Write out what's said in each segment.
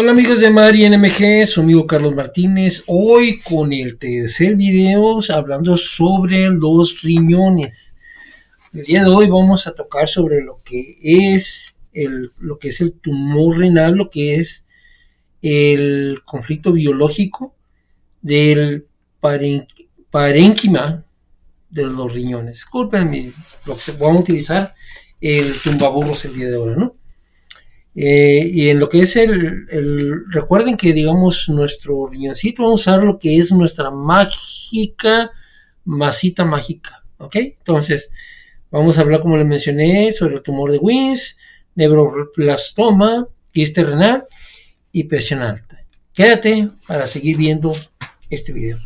Hola amigos de Mari NMG, su amigo Carlos Martínez, hoy con el tercer video hablando sobre los riñones. El día de hoy vamos a tocar sobre lo que es el tumor renal, lo que es el conflicto biológico del parénquima de los riñones. Disculpen, vamos a utilizar el tumbaburros el día de hoy, ¿no? Y en lo que es recuerden que digamos nuestro riñoncito, vamos a usar lo que es nuestra masita mágica, ¿ok? Entonces, vamos a hablar, como les mencioné, sobre el tumor de Winz, neuroblastoma, quiste renal y presión alta. Quédate para seguir viendo este video.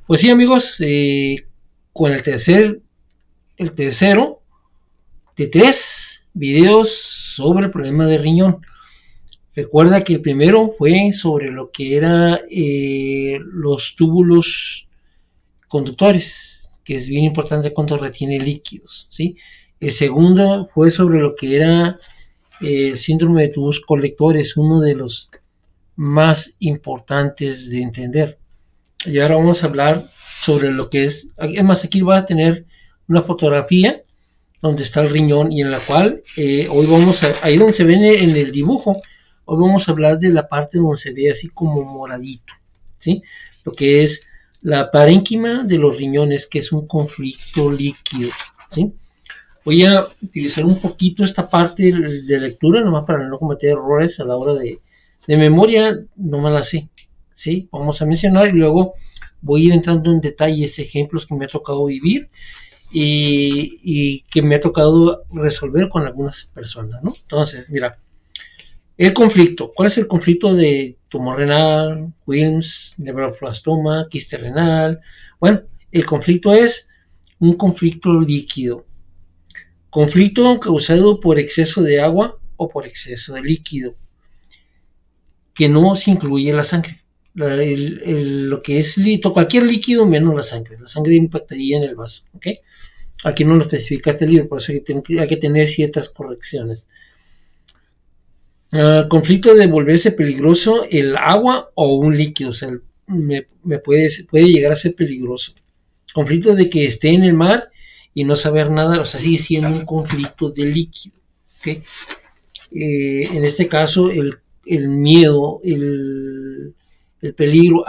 Pues sí, amigos, con el tercero de 3 videos sobre el problema de riñón. Recuerda que el primero fue sobre lo que era los túbulos conductores, que es bien importante cuando retiene líquidos, ¿sí? El segundo fue sobre lo que era el síndrome de tubos colectores, uno de los más importantes de entender. Y ahora vamos a hablar sobre lo que es, además aquí vas a tener una fotografía donde está el riñón y en la cual hoy vamos a, ahí donde se ve en el dibujo, hoy vamos a hablar de la parte donde se ve así como moradito, ¿sí? Lo que es la parénquima de los riñones, que es un conflicto líquido, ¿sí? Voy a utilizar un poquito esta parte de lectura, nomás para no cometer errores a la hora de memoria, no me la sé, ¿sí? Vamos a mencionar y luego voy a ir entrando en detalles, ejemplos que me ha tocado vivir y que me ha tocado resolver con algunas personas, ¿no? Entonces, mira, el conflicto. ¿Cuál es el conflicto de tumor renal, Wilms, neuroblastoma, quiste renal? Bueno, el conflicto es un conflicto líquido. Conflicto causado por exceso de agua o por exceso de líquido, que no se incluye la sangre. Lo que es cualquier líquido menos la sangre impactaría en el vaso, ¿ok? Aquí no lo especifica este libro, por eso hay que tener ciertas correcciones. Conflicto de volverse peligroso el agua o un líquido, o sea, puede llegar a ser peligroso. Conflicto de que esté en el mar y no saber nada, o sea, sigue siendo un conflicto de líquido, ¿ok? En este caso, el miedo, el peligro,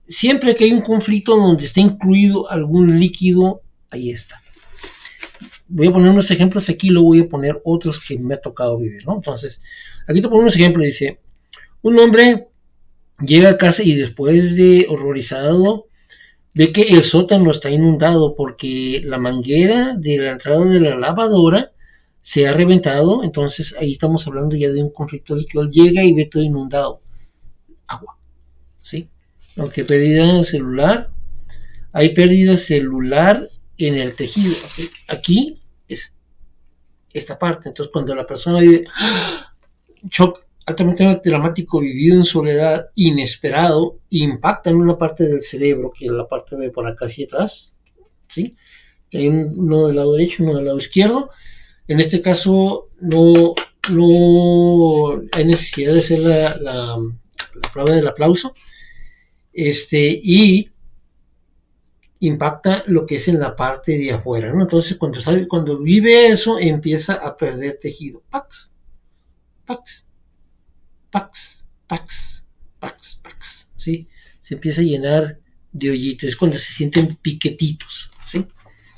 siempre que hay un conflicto donde está incluido algún líquido, ahí está. Voy a poner unos ejemplos aquí, luego voy a poner otros que me ha tocado vivir, ¿no? Entonces, aquí te pongo unos ejemplos. Dice, un hombre llega a casa y después de horrorizado ve que el sótano está inundado porque la manguera de la entrada de la lavadora se ha reventado. Entonces ahí estamos hablando ya de un conflicto líquido. Llega y ve todo inundado, agua, ¿sí? Aunque pérdida celular, hay pérdida celular en el tejido. Aquí es esta parte. Entonces cuando la persona vive shock altamente dramático, vivido en soledad, inesperado, impacta en una parte del cerebro, que es la parte de por acá hacia atrás, ¿sí? Hay uno del lado derecho, uno del lado izquierdo. En este caso no hay necesidad de hacer la prueba del aplauso, y impacta lo que es en la parte de afuera, ¿no? Entonces cuando vive eso, empieza a perder tejido. Pax, pax, pax, pax, pax, pax, ¿sí? Se empieza a llenar de hoyitos, es cuando se sienten piquetitos, ¿sí?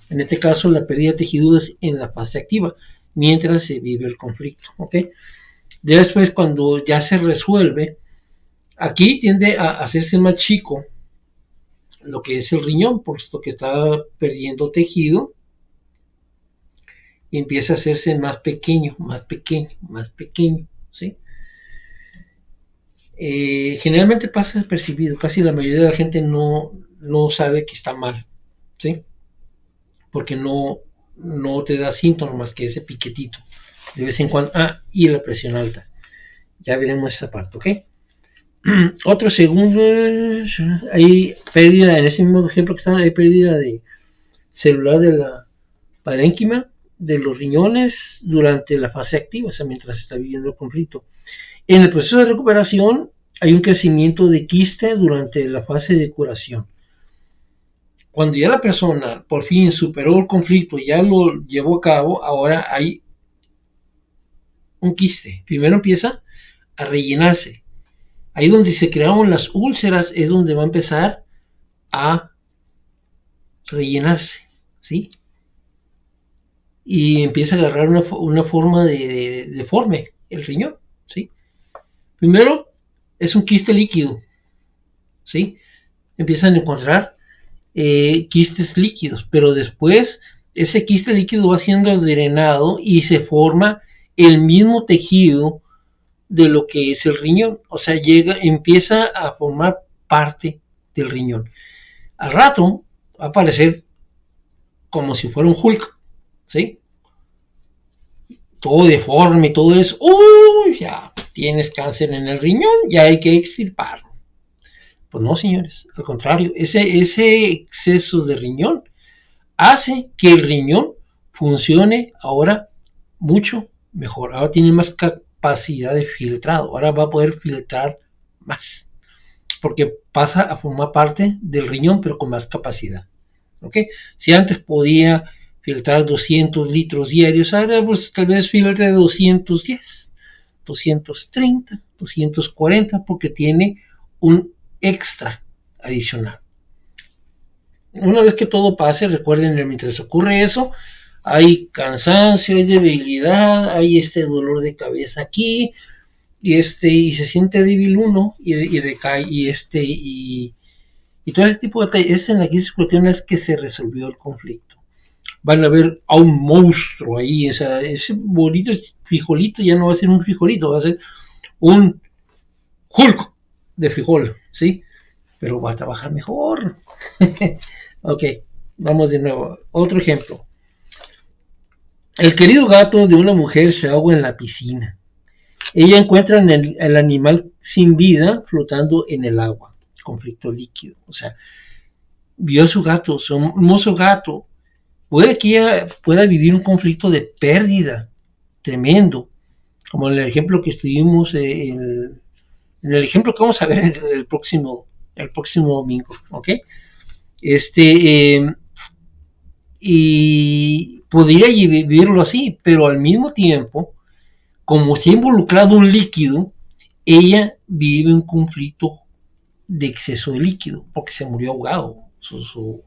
En este caso, la pérdida de tejido es en la fase activa, mientras se vive el conflicto, ¿ok? Después, cuando ya se resuelve, aquí tiende a hacerse más chico lo que es el riñón, puesto que está perdiendo tejido, y empieza a hacerse más pequeño, más pequeño, más pequeño, ¿sí? Generalmente pasa despercibido, casi la mayoría de la gente no sabe que está mal, ¿sí? Porque no te da síntomas más que ese piquetito de vez en cuando. Y la presión alta, ya veremos esa parte, ¿ok? Otro segundo, hay pérdida, en ese mismo ejemplo que está, hay pérdida de celular de la parénquima de los riñones durante la fase activa, o sea, mientras se está viviendo el conflicto. En el proceso de recuperación hay un crecimiento de quiste durante la fase de curación. Cuando ya la persona por fin superó el conflicto, ya lo llevó a cabo, ahora hay un quiste. Primero empieza a rellenarse. Ahí donde se crearon las úlceras es donde va a empezar a rellenarse, ¿sí? Y empieza a agarrar una forma deforme el riñón, ¿sí? Primero es un quiste líquido, ¿sí? Empiezan a encontrar quistes líquidos, pero después ese quiste líquido va siendo drenado y se forma el mismo tejido de lo que es el riñón, o sea, empieza a formar parte del riñón. Al rato va a aparecer como si fuera un Hulk, ¿sí? Todo deforme, todo eso. ¡Uy! Ya tienes cáncer en el riñón, ya hay que extirparlo. Pues no, señores, al contrario, ese exceso de riñón hace que el riñón funcione ahora mucho mejor. Ahora tiene más capacidad de filtrado, ahora va a poder filtrar más, porque pasa a formar parte del riñón, pero con más capacidad. ¿Okay? Si antes podía filtrar 200 litros diarios, ahora pues tal vez filtre 210, 230, 240, porque tiene un extra adicional. Una vez que todo pase, recuerden, mientras ocurre eso, hay cansancio, hay debilidad, hay dolor de cabeza aquí, y se siente débil uno, y recae, y todo ese tipo de detalles. Es en las cuestiones que se resolvió el conflicto. Van a ver a un monstruo ahí, o sea, ese bonito frijolito ya no va a ser un frijolito, va a ser un Hulk de frijol, ¿sí? Pero va a trabajar mejor. Ok, vamos de nuevo. Otro ejemplo. El querido gato de una mujer se ahoga en la piscina. Ella encuentra el animal sin vida flotando en el agua. Conflicto líquido. O sea, vio a su gato, su hermoso gato. Puede que ella pueda vivir un conflicto de pérdida tremendo. Como en el ejemplo que estuvimos, en el ejemplo que vamos a ver el próximo domingo. ¿Ok? Y podría vivirlo así, pero al mismo tiempo, como se ha involucrado un líquido, ella vive un conflicto de exceso de líquido, porque se murió ahogado su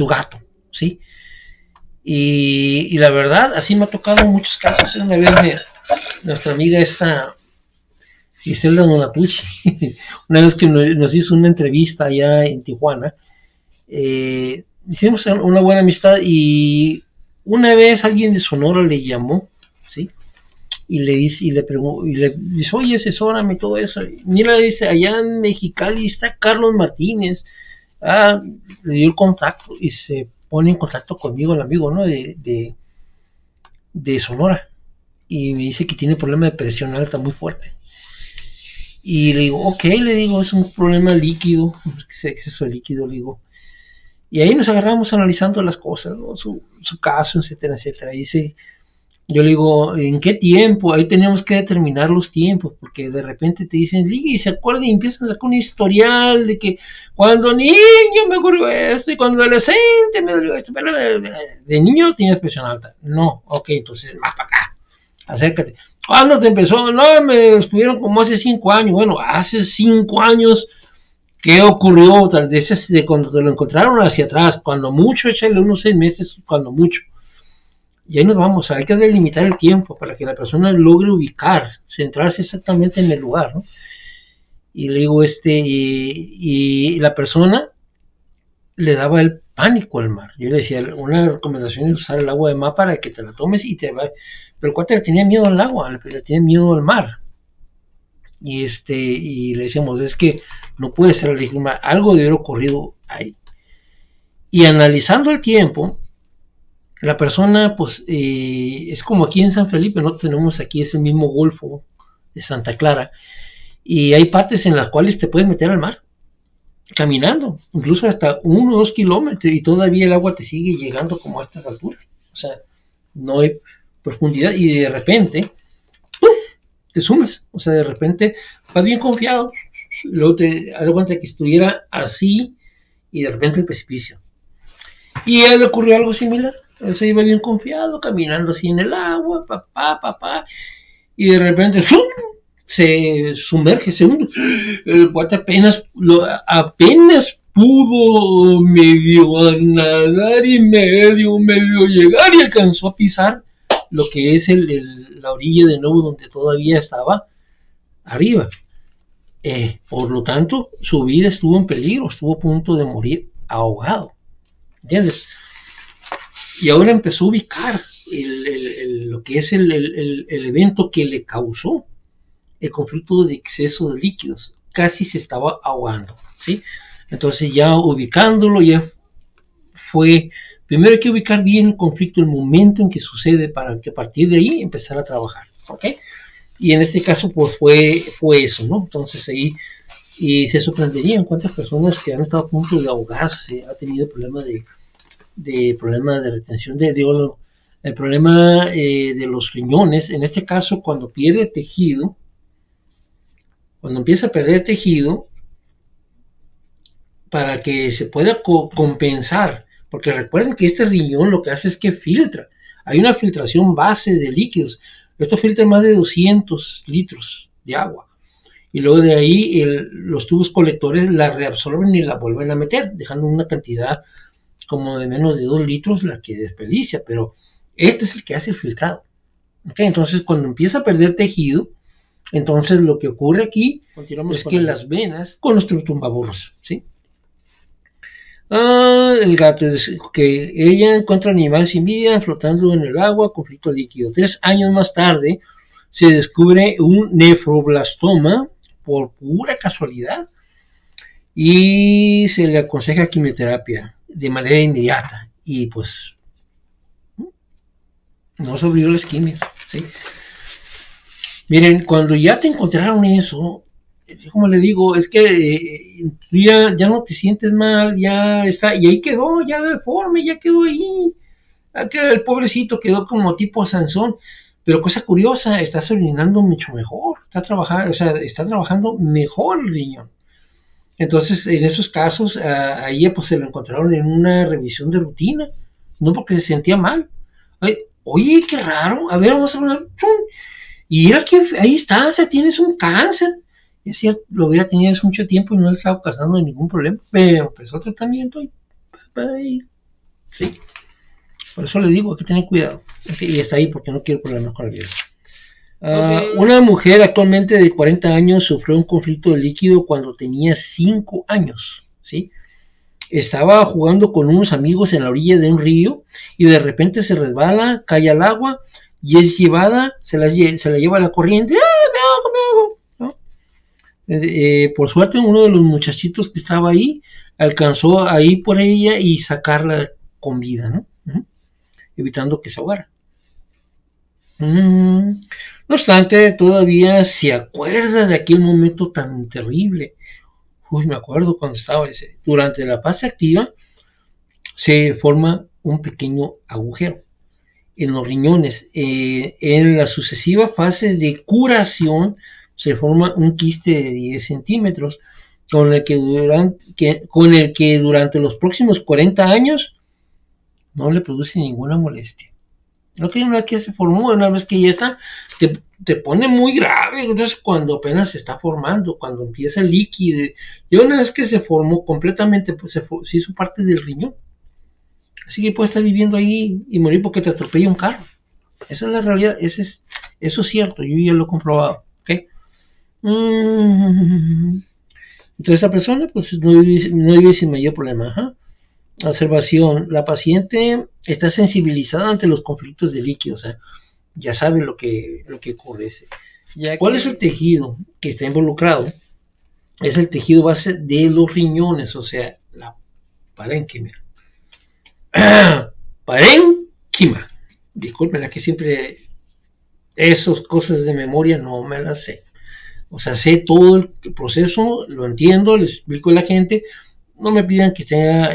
gato, ¿sí? Y la verdad, así me ha tocado muchos casos. Una vez nuestra amiga esta Giselda Donatucci, una vez que nos hizo una entrevista allá en Tijuana, hicimos una buena amistad, y una vez alguien de Sonora le llamó, ¿sí? Y le dice, oye, asesórame todo eso. Mira, le dice, allá en Mexicali está Carlos Martínez. Le dio el contacto y se pone en contacto conmigo, el amigo, ¿no? De Sonora. Y me dice que tiene problema de presión alta muy fuerte. Y le digo, ok, es un problema líquido, exceso de líquido, le digo. Y ahí nos agarramos analizando las cosas, ¿no? Su caso, etcétera, etcétera. Y dice, yo le digo, ¿en qué tiempo? Ahí teníamos que determinar los tiempos, porque de repente te dicen, y se acuerdan y empiezan a sacar un historial de que cuando niño me ocurrió esto, y cuando adolescente me dolió esto, pero de niño no tenías presión alta. No, ok, entonces más para acá, acércate. ¿Cuándo te empezó? No, me estuvieron como hace 5 años. Bueno, hace 5 años, ¿qué ocurrió? Tal vez desde cuando te lo encontraron hacia atrás, cuando mucho, échale unos 6 meses, cuando mucho. Y ahí nos vamos, hay que delimitar el tiempo para que la persona logre ubicar, centrarse exactamente en el lugar, ¿no? Y le digo, y la persona le daba el pánico al mar. Yo le decía, una recomendación es usar el agua de mar para que te la tomes y te va. Pero el cuate le tenía miedo al agua, le tenía miedo al mar. Y le decíamos, es que no puede ser, le dije, algo debe haber ocurrido ahí. Y analizando el tiempo, la persona, pues, es como aquí en San Felipe, nosotros tenemos aquí ese mismo golfo de Santa Clara, y hay partes en las cuales te puedes meter al mar caminando, incluso hasta 1 o 2 kilómetros, y todavía el agua te sigue llegando como a estas alturas. O sea, no hay profundidad, y de repente ¡pum!, te sumas. O sea, de repente vas bien confiado, luego te das cuenta que estuviera así, y de repente el precipicio. Y a él le ocurrió algo similar. Él se iba bien confiado, caminando así en el agua, papá, y de repente ¡zum!, se sumerge, se hunde. El cuate apenas pudo medio nadar y medio llegar, y alcanzó a pisar lo que es la orilla de nuevo, donde todavía estaba arriba. Por lo tanto, su vida estuvo en peligro, estuvo a punto de morir ahogado. ¿Entiendes? Y ahora empezó a ubicar lo que es el evento que le causó el conflicto de exceso de líquidos. Casi se estaba ahogando, ¿sí? Entonces, ya ubicándolo, ya fue, primero hay que ubicar bien el conflicto, el momento en que sucede, para que a partir de ahí empezar a trabajar, ¿ok? Y en este caso, pues fue eso, ¿no? Entonces ahí, y se sorprenderían cuántas personas que han estado a punto de ahogarse, ha tenido problemas de retención el problema de los riñones. En este caso, cuando pierde tejido, cuando empieza a perder tejido, para que se pueda compensar, porque recuerden que este riñón lo que hace es que filtra. Hay una filtración base de líquidos. Esto filtra más de 200 litros de agua. Y luego de ahí los tubos colectores la reabsorben y la vuelven a meter, dejando una cantidad como de menos de 2 litros la que desperdicia. Pero este es el que hace el filtrado. ¿Okay? Entonces, cuando empieza a perder tejido, entonces lo que ocurre aquí es que las venas, con nuestros tumbaburros, ¿sí? El gato, es que ella encuentra animales sin vida flotando en el agua, conflicto líquido. 3 años más tarde se descubre un nefroblastoma por pura casualidad y se le aconseja quimioterapia de manera inmediata, y pues no sobrevivió las quimios, ¿sí? Miren, cuando ya te encontraron eso, como le digo, es que ya no te sientes mal, ya está, y ahí quedó, ya deforme, ya quedó ahí. El pobrecito quedó como tipo Sansón. Pero cosa curiosa, está orinando mucho mejor, está trabajando mejor el riñón. Entonces, en esos casos, a ella pues se lo encontraron en una revisión de rutina, no porque se sentía mal. Oye, qué raro, a ver, vamos a hablar. Y era que ahí está, o sea, tienes un cáncer. Es cierto, lo hubiera tenido hace mucho tiempo y no le estaba causando ningún problema, pero empezó tratamiento y sí. Por eso le digo, hay que tener cuidado. Y está ahí porque no quiero problemas con la vida. Una mujer actualmente de 40 años sufrió un conflicto de líquido cuando tenía 5 años, ¿sí? Estaba jugando con unos amigos en la orilla de un río y de repente se resbala, cae al agua y es llevada, se la lleva a la corriente. ¡Ah, me hago! ¿No? Por suerte, uno de los muchachitos que estaba ahí alcanzó a ir por ella y sacarla con vida, ¿no? Evitando que se ahogara. No obstante, todavía se acuerda de aquel momento tan terrible. Me acuerdo cuando estaba durante la fase activa, se forma un pequeño agujero en los riñones. En las sucesivas fases de curación se forma un quiste de 10 centímetros con el que durante los próximos 40 años no le produce ninguna molestia. No, que una vez que se formó, una vez que ya está, te pone muy grave. Entonces, cuando apenas se está formando, cuando empieza el líquido, y una vez que se formó completamente, pues se hizo parte del riñón. Así que puedes estar viviendo ahí y morir porque te atropella un carro. Esa es la realidad, eso es cierto, yo ya lo he comprobado. ¿Okay? Entonces, esa persona pues no vive sin mayor problema. Ajá. Observación, la paciente está sensibilizada ante los conflictos de líquidos, o sea, ya sabe lo que ocurre. ¿Cuál es el tejido que está involucrado? Es el tejido base de los riñones, o sea, la parénquima. Parénquima. Disculpen, aquí siempre esas cosas de memoria no me las sé. O sea, sé todo el proceso, lo entiendo, le explico a la gente. No me pidan que sea...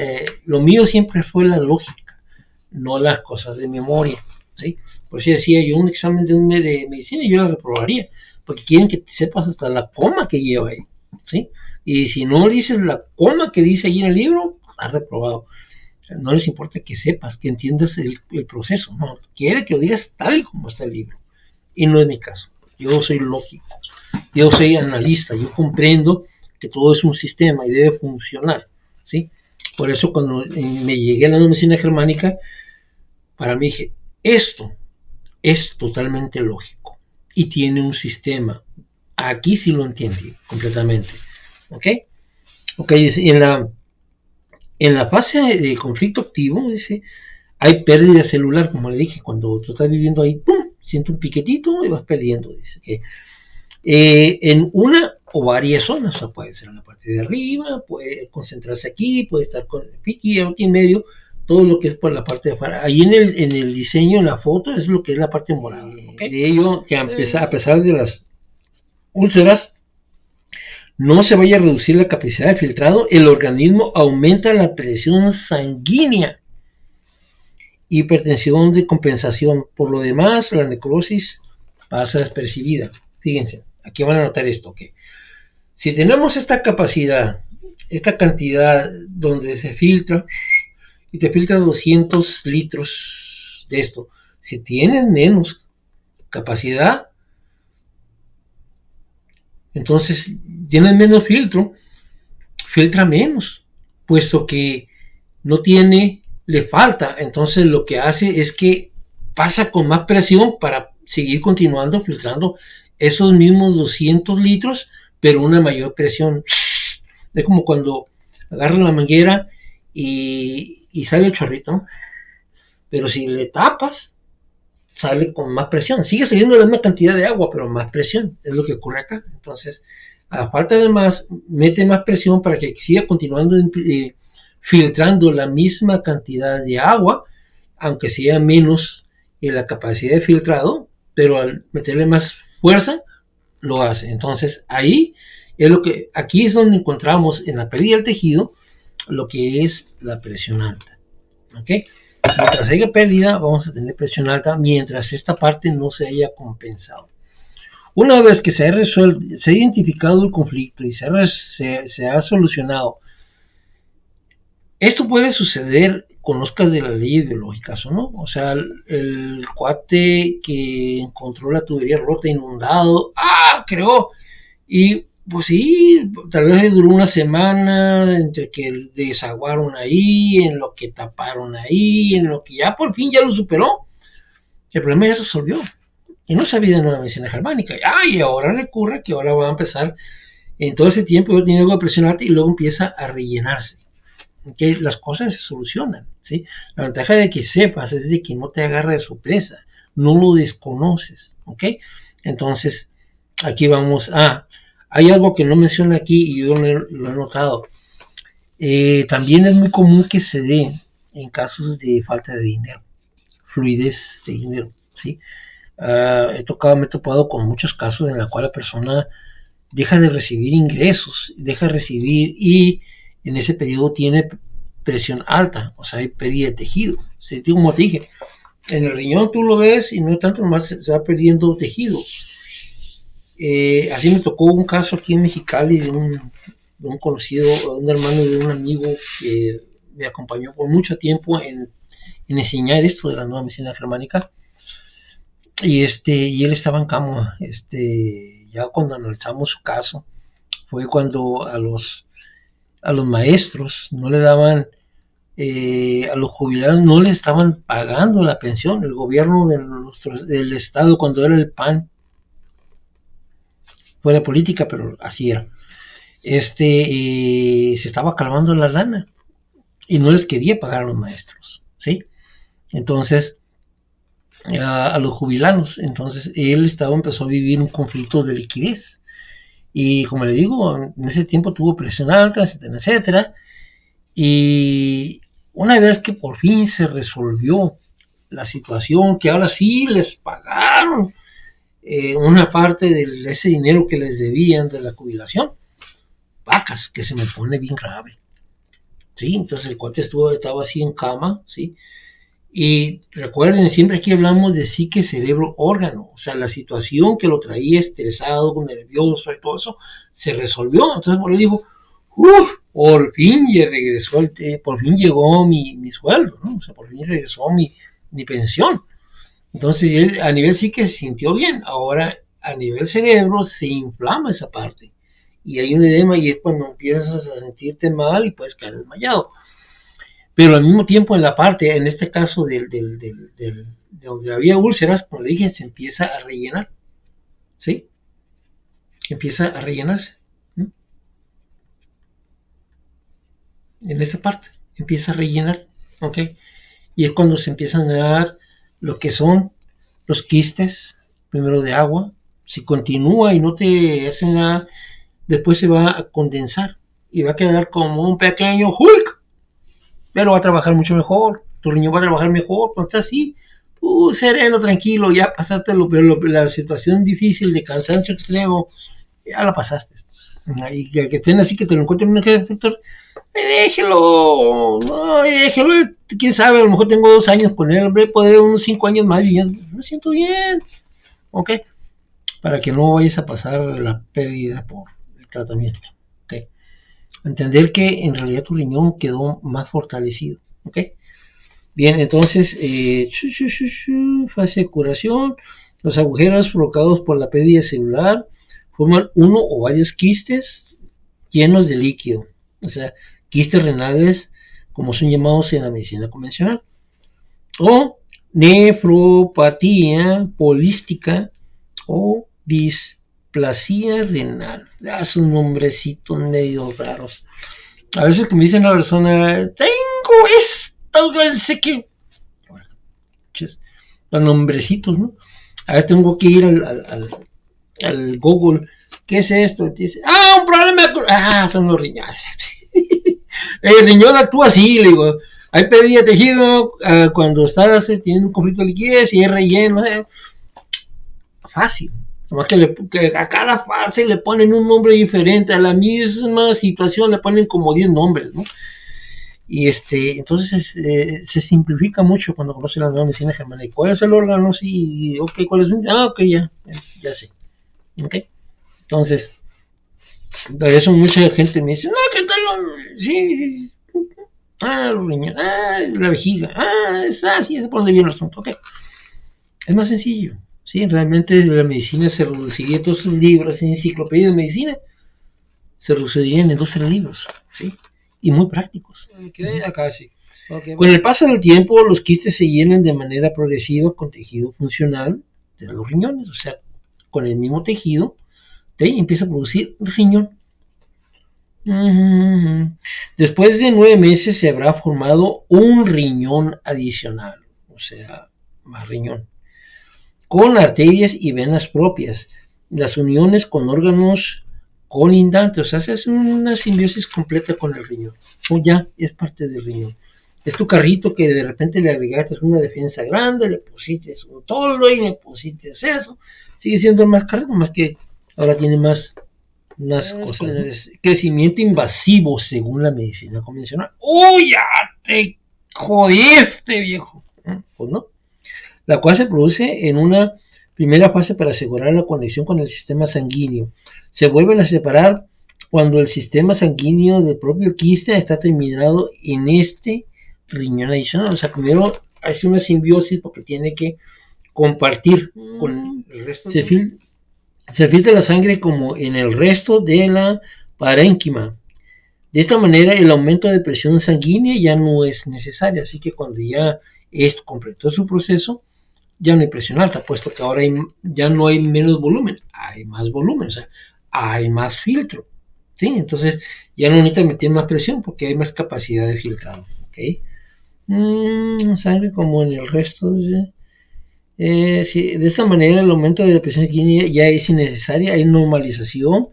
lo mío siempre fue la lógica, no las cosas de memoria, ¿sí? Por eso decía, yo un examen de medicina yo la reprobaría, porque quieren que sepas hasta la coma que lleva ahí, ¿sí? Y si no dices la coma que dice ahí en el libro, has reprobado. No les importa que sepas, que entiendas el proceso, no, quiere que lo digas tal y como está el libro. Y no es mi caso, yo soy lógico, yo soy analista, yo comprendo que todo es un sistema y debe funcionar, ¿sí? Por eso cuando me llegué a la medicina germánica, para mí dije, esto es totalmente lógico y tiene un sistema. Aquí sí lo entendí completamente, ¿ok? Ok, en la fase de conflicto activo, dice, hay pérdida celular, como le dije, cuando tú estás viviendo ahí, ¡pum!, siente un piquetito y vas perdiendo, dice que en una o varias zonas, o sea, puede ser en la parte de arriba, puede concentrarse aquí, puede estar con el piqui, aquí en medio, todo lo que es por la parte de afuera. Ahí en el diseño, en la foto, es lo que es la parte morada, ¿okay? De ello, que a pesar de las úlceras, no se vaya a reducir la capacidad de filtrado, el organismo aumenta la presión sanguínea, hipertensión de compensación. Por lo demás, la necrosis pasa despercibida. Fíjense, aquí van a notar esto, que si tenemos esta capacidad, esta cantidad donde se filtra, y te filtra 200 litros de esto, si tienes menos capacidad, entonces tienes menos filtro, filtra menos, puesto que no tiene, le falta, entonces lo que hace es que pasa con más presión para seguir continuando filtrando esos mismos 200 litros, pero una mayor presión. Es como cuando agarras la manguera y sale el chorrito, ¿no? Pero si le tapas, sale con más presión. Sigue saliendo la misma cantidad de agua, pero más presión. Es lo que ocurre acá. Entonces, a falta de más, mete más presión para que siga continuando filtrando la misma cantidad de agua, aunque sea menos la capacidad de filtrado, pero al meterle más fuerza, lo hace. Entonces, ahí es lo que, aquí es donde encontramos en la pérdida del tejido lo que es la presión alta. ¿Ok? Mientras haya pérdida, vamos a tener presión alta mientras esta parte no se haya compensado. Una vez que se ha resuelto, se ha identificado el conflicto y se ha solucionado, esto puede suceder, conozcas de las leyes biológicas o no. O sea, el cuate que encontró la tubería rota, inundado, creó. Y pues sí, tal vez duró una semana entre que desaguaron ahí, en lo que taparon ahí, en lo que ya por fin ya lo superó. El problema ya resolvió. Y no sabía de nueva medicina germánica. Y ahora le ocurre que ahora va a empezar, en todo ese tiempo yo tenía algo de presión alta y luego empieza a rellenarse. Que las cosas se solucionan, ¿sí? La ventaja de que sepas es de que no te agarra de sorpresa, no lo desconoces, ¿ok? Entonces, aquí vamos hay algo que no menciona aquí y yo lo he notado. También es muy común que se dé en casos de falta de dinero, fluidez de dinero, ¿sí? Me he topado con muchos casos en los cuales la persona deja de recibir ingresos, deja de recibir y en ese periodo tiene presión alta, o sea, hay pérdida de tejido. ¿Sí? Como te dije, en el riñón tú lo ves y no es tanto, nomás se va perdiendo tejido. Así me tocó un caso aquí en Mexicali de un conocido, un hermano de un amigo que me acompañó por mucho tiempo en enseñar esto de la nueva medicina germánica. Y él estaba en cama. Ya cuando analizamos su caso, fue cuando a los maestros no le daban, a los jubilados no le estaban pagando la pensión. El gobierno del estado, cuando era el PAN, fuera política, pero así era, se estaba acabando la lana y no les quería pagar a los maestros, ¿sí? Entonces, a los jubilados, entonces él empezó a vivir un conflicto de liquidez. Y como le digo, en ese tiempo tuvo presión alta, etcétera, etcétera. Y una vez que por fin se resolvió la situación, que ahora sí les pagaron, una parte de ese dinero que les debían de la jubilación. Vacas, que se me pone bien grave. Sí, entonces el cuate estaba así en cama, ¿sí? Y recuerden, siempre aquí hablamos de psique, cerebro, órgano. O sea, la situación que lo traía estresado, nervioso y todo eso, se resolvió. Entonces por él dijo, por fin regresó, por fin llegó mi sueldo, ¿no? O sea, por fin regresó mi pensión. Entonces él a nivel psique se sintió bien. Ahora a nivel cerebro se inflama esa parte. Y hay un edema y es cuando empiezas a sentirte mal y puedes caer desmayado. Pero al mismo tiempo en la parte, en este caso de donde había úlceras, como le dije, se empieza a rellenar, ¿sí? Empieza a rellenarse, ¿no? En esta parte, empieza a rellenar, ¿ok? Y es cuando se empiezan a dar lo que son los quistes, primero de agua. Si continúa y no te hace nada, después se va a condensar y va a quedar como un pequeño Hulk, pero va a trabajar mucho mejor, tu riñón va a trabajar mejor cuando está así, sereno, tranquilo, ya pasaste la situación difícil de cansancio extremo, ya la pasaste. Y que estén así, que te lo encuentren un efector, déjelo, no, déjelo, quién sabe, a lo mejor tengo 2 años con él, hombre, puede unos 5 años más y ya me siento bien, ok, para que no vayas a pasar la pérdida por el tratamiento, ok. Entender que en realidad tu riñón quedó más fortalecido, ¿ok? Bien, entonces, fase de curación. Los agujeros provocados por la pérdida celular forman uno o varios quistes llenos de líquido, o sea, quistes renales, como son llamados en la medicina convencional, o nefropatía polística o displasia renal. Son nombrecitos medio raros. A veces que me dicen a la persona, tengo esto, sé que... Los nombrecitos, ¿no? A veces tengo que ir al Google. ¿Qué es esto? Te dice, un problema. Son los riñones. El riñón actúa así, le digo. Hay pérdida de tejido cuando estás teniendo un conflicto de liquidez y es relleno. Fácil. Nomás que a cada fase le ponen un nombre diferente, a la misma situación le ponen como 10 nombres, ¿no? Y entonces se simplifica mucho cuando conoce la nueva medicina germana. ¿Y cuál es el órgano? Sí, ok, ¿cuál es? Ok, ya sé. Ok, entonces, por eso mucha gente me dice, no, ¿qué tal? Sí, los riñones, la vejiga, está así, es por donde viene el asunto. Ok, es más sencillo. Sí, realmente la medicina se reduciría, todos sus libros, enciclopedia de medicina, se reducirían en 2-3 libros, ¿sí? Y muy prácticos. Acá sí. Okay, con el paso del tiempo, los quistes se llenan de manera progresiva con tejido funcional de los riñones, o sea, con el mismo tejido, empieza a producir riñón. Después de 9 meses se habrá formado un riñón adicional, o sea, más riñón, con arterias y venas propias, las uniones con órganos colindantes, o sea, es una simbiosis completa con el riñón, o ya es parte del riñón. Es tu carrito que de repente le agregaste una defensa grande, le pusiste un toldo y le pusiste eso, sigue siendo más carrito, más que ahora tiene más cosas, ¿no? Crecimiento invasivo según la medicina convencional. Ya te jodiste, viejo! Pues no. La cual se produce en una primera fase para asegurar la conexión con el sistema sanguíneo. Se vuelven a separar cuando el sistema sanguíneo del propio quiste está terminado en riñón adicional. O sea, primero hace una simbiosis porque tiene que compartir con el resto. Se filtra la sangre como en el resto de la parénquima. De esta manera, el aumento de presión sanguínea ya no es necesario. Así que cuando ya esto completó su proceso, ya no hay presión alta, puesto que ahora ya no hay menos volumen, hay más volumen, o sea, hay más filtro, ¿sí? Entonces ya no necesita meter más presión porque hay más capacidad de filtrado, ¿ok? Sangre como en el resto, sí, de esta manera el aumento de la presión sanguínea ya es innecesaria, hay normalización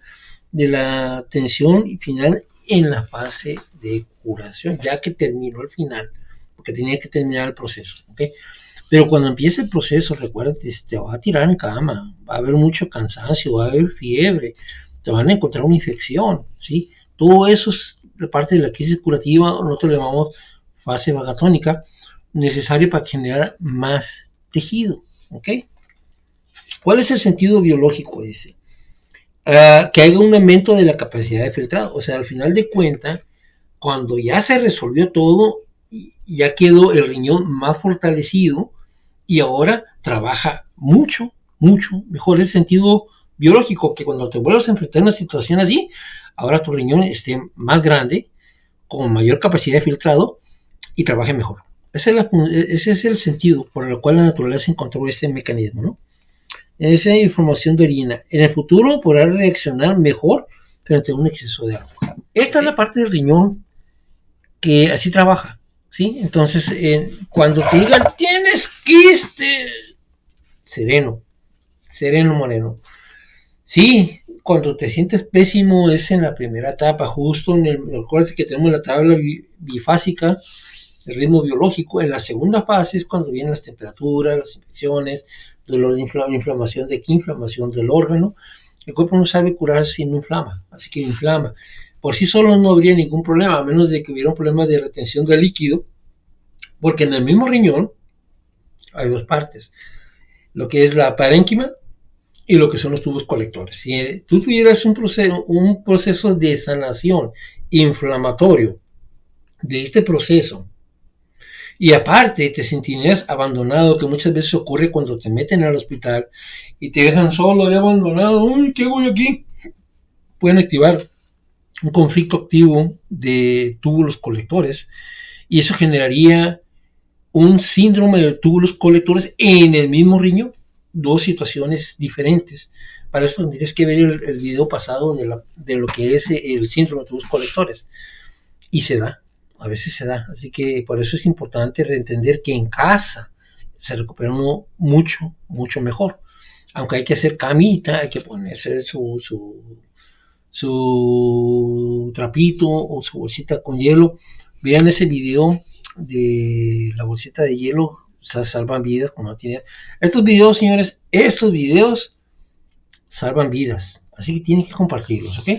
de la tensión final en la fase de curación, ya que terminó el final, porque tenía que terminar el proceso, ¿ok? Pero cuando empiece el proceso, recuerda, te va a tirar en cama, va a haber mucho cansancio, va a haber fiebre, te van a encontrar una infección, ¿sí? Todo eso es parte de la crisis curativa, nosotros le llamamos fase vagatónica, necesario para generar más tejido, ¿ok? ¿Cuál es el sentido biológico ese? Que haya un aumento de la capacidad de filtrado, o sea, al final de cuentas, cuando ya se resolvió todo, ya quedó el riñón más fortalecido y ahora trabaja mucho, mucho mejor. Es sentido biológico que cuando te vuelvas a enfrentar a una situación así, ahora tu riñón esté más grande, con mayor capacidad de filtrado y trabaje mejor. Ese es el sentido por el cual la naturaleza encontró este mecanismo, ¿no? Esa información de orina. En el futuro podrá reaccionar mejor frente a un exceso de agua. Esta es la parte del riñón que así trabaja, ¿sí? Entonces, cuando te digan, tienes quiste, sereno, sereno, moreno. Sí, cuando te sientes pésimo es en la primera etapa, justo en acuérdense que tenemos la tabla bifásica, el ritmo biológico. En la segunda fase es cuando vienen las temperaturas, las infecciones, dolor de inflamación, ¿de qué inflamación? Del órgano. El cuerpo no sabe curar si no inflama, así que inflama. Por sí solo no habría ningún problema, a menos de que hubiera un problema de retención de líquido, porque en el mismo riñón hay dos partes, lo que es la parénquima y lo que son los tubos colectores. Si tú tuvieras un proceso de sanación inflamatorio de este proceso, y aparte te sentirías abandonado, que muchas veces ocurre cuando te meten al hospital y te dejan solo y abandonado, uy, ¿qué hago yo aquí? Pueden activar un conflicto activo de túbulos colectores y eso generaría un síndrome de túbulos colectores en el mismo riñón, dos situaciones diferentes. Para eso tendrías que ver el video pasado de lo que es el síndrome de túbulos colectores y se da, a veces se da, así que por eso es importante entender que en casa se recupera uno mucho, mucho mejor, aunque hay que hacer camita, hay que ponerse su trapito o su bolsita con hielo. Vean ese video de la bolsita de hielo, salvan vidas. Como tiene estos videos, señores, estos videos salvan vidas, así que tienen que compartirlos, ¿ok?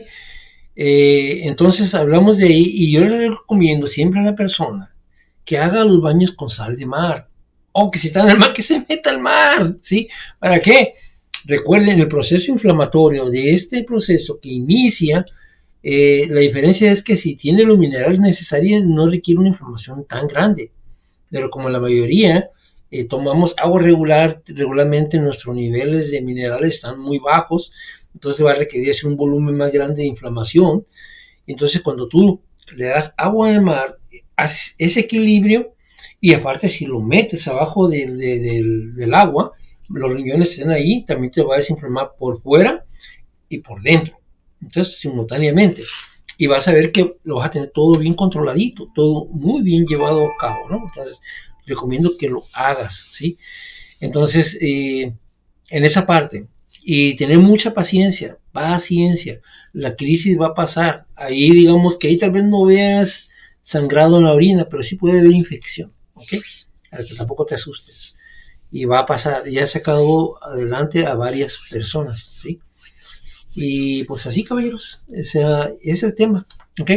Entonces hablamos de ahí y yo le recomiendo siempre a la persona que haga los baños con sal de mar, o que si está en el mar, que se meta al mar, ¿sí? ¿Para qué? Recuerden, el proceso inflamatorio de este proceso que inicia, la diferencia es que si tiene los minerales necesarios no requiere una inflamación tan grande, pero como la mayoría tomamos agua regularmente nuestros niveles de minerales están muy bajos, entonces va a requerir un volumen más grande de inflamación. Entonces cuando tú le das agua de mar, haces ese equilibrio y aparte si lo metes abajo del agua, los riñones estén ahí, también te va a desinflamar por fuera y por dentro. Entonces, simultáneamente. Y vas a ver que lo vas a tener todo bien controladito, todo muy bien llevado a cabo, ¿no? Entonces, recomiendo que lo hagas, ¿sí? Entonces, en esa parte, y tener mucha paciencia, la crisis va a pasar. Ahí, digamos que ahí tal vez no veas sangrado en la orina, pero sí puede haber infección, ¿ok? Para que tampoco te asustes. Y va a pasar, ya he sacado adelante a varias personas, ¿sí? Y pues así, caballeros, ese es el tema, ¿ok?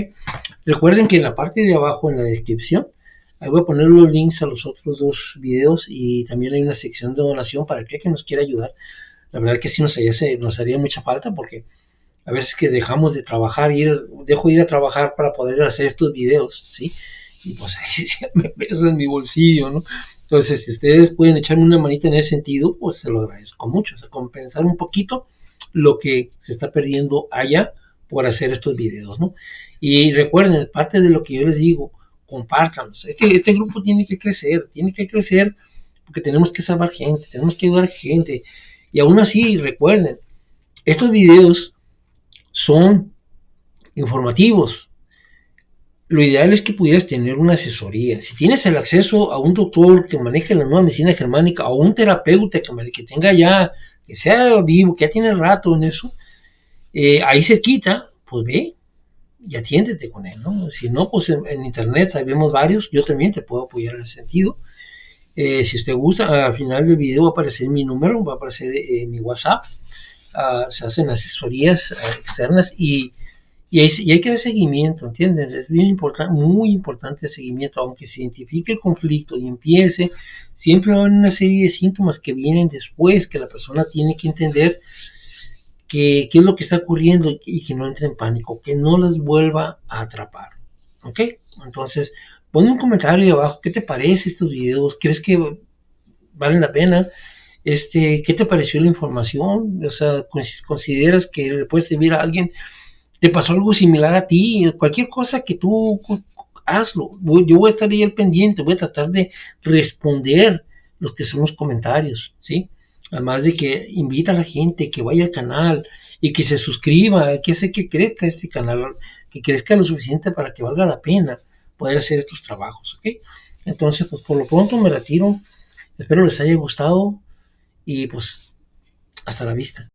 Recuerden que en la parte de abajo, en la descripción, ahí voy a poner los links a los otros dos videos y también hay una sección de donación para aquel que nos quiera ayudar. La verdad que sí nos haría mucha falta porque a veces que dejamos de trabajar, dejo ir a trabajar para poder hacer estos videos, ¿sí? Y pues ahí sí me peso en mi bolsillo, ¿no? Entonces, si ustedes pueden echarme una manita en ese sentido, pues se lo agradezco mucho, o sea, compensar un poquito lo que se está perdiendo allá por hacer estos videos, ¿no? Y recuerden, parte de lo que yo les digo, compártanlos. Este grupo tiene que crecer porque tenemos que salvar gente, tenemos que ayudar gente. Y aún así, recuerden, estos videos son informativos. Lo ideal es que pudieras tener una asesoría. Si tienes el acceso a un doctor que maneje la nueva medicina germánica o un terapeuta que tenga ya, que sea vivo, que ya tiene rato en eso, ahí cerquita, pues ve y atiéndete con él, ¿no? Si no, pues en internet vemos varios, yo también te puedo apoyar en ese sentido. Si usted gusta, al final del video va a aparecer mi número, va a aparecer mi WhatsApp. Se hacen asesorías externas y hay que dar seguimiento, ¿entiendes? Es bien importante, muy importante el seguimiento, aunque se identifique el conflicto y empiece, siempre va a haber una serie de síntomas que vienen después, que la persona tiene que entender qué es lo que está ocurriendo y que no entre en pánico, que no las vuelva a atrapar, ¿ok? Entonces, pon un comentario ahí abajo, ¿qué te parece estos videos? ¿Crees que valen la pena? ¿Qué te pareció la información? O sea, ¿consideras que le puede servir a alguien? ¿Te pasó algo similar a ti? Cualquier cosa que tú hazlo. Yo voy a estar ahí al pendiente, voy a tratar de responder los que son los comentarios, ¿sí? Además de que invita a la gente que vaya al canal y que se suscriba, que hace que crezca este canal, que crezca lo suficiente para que valga la pena poder hacer estos trabajos, ¿ok? Entonces, pues por lo pronto me retiro. Espero les haya gustado y pues hasta la vista.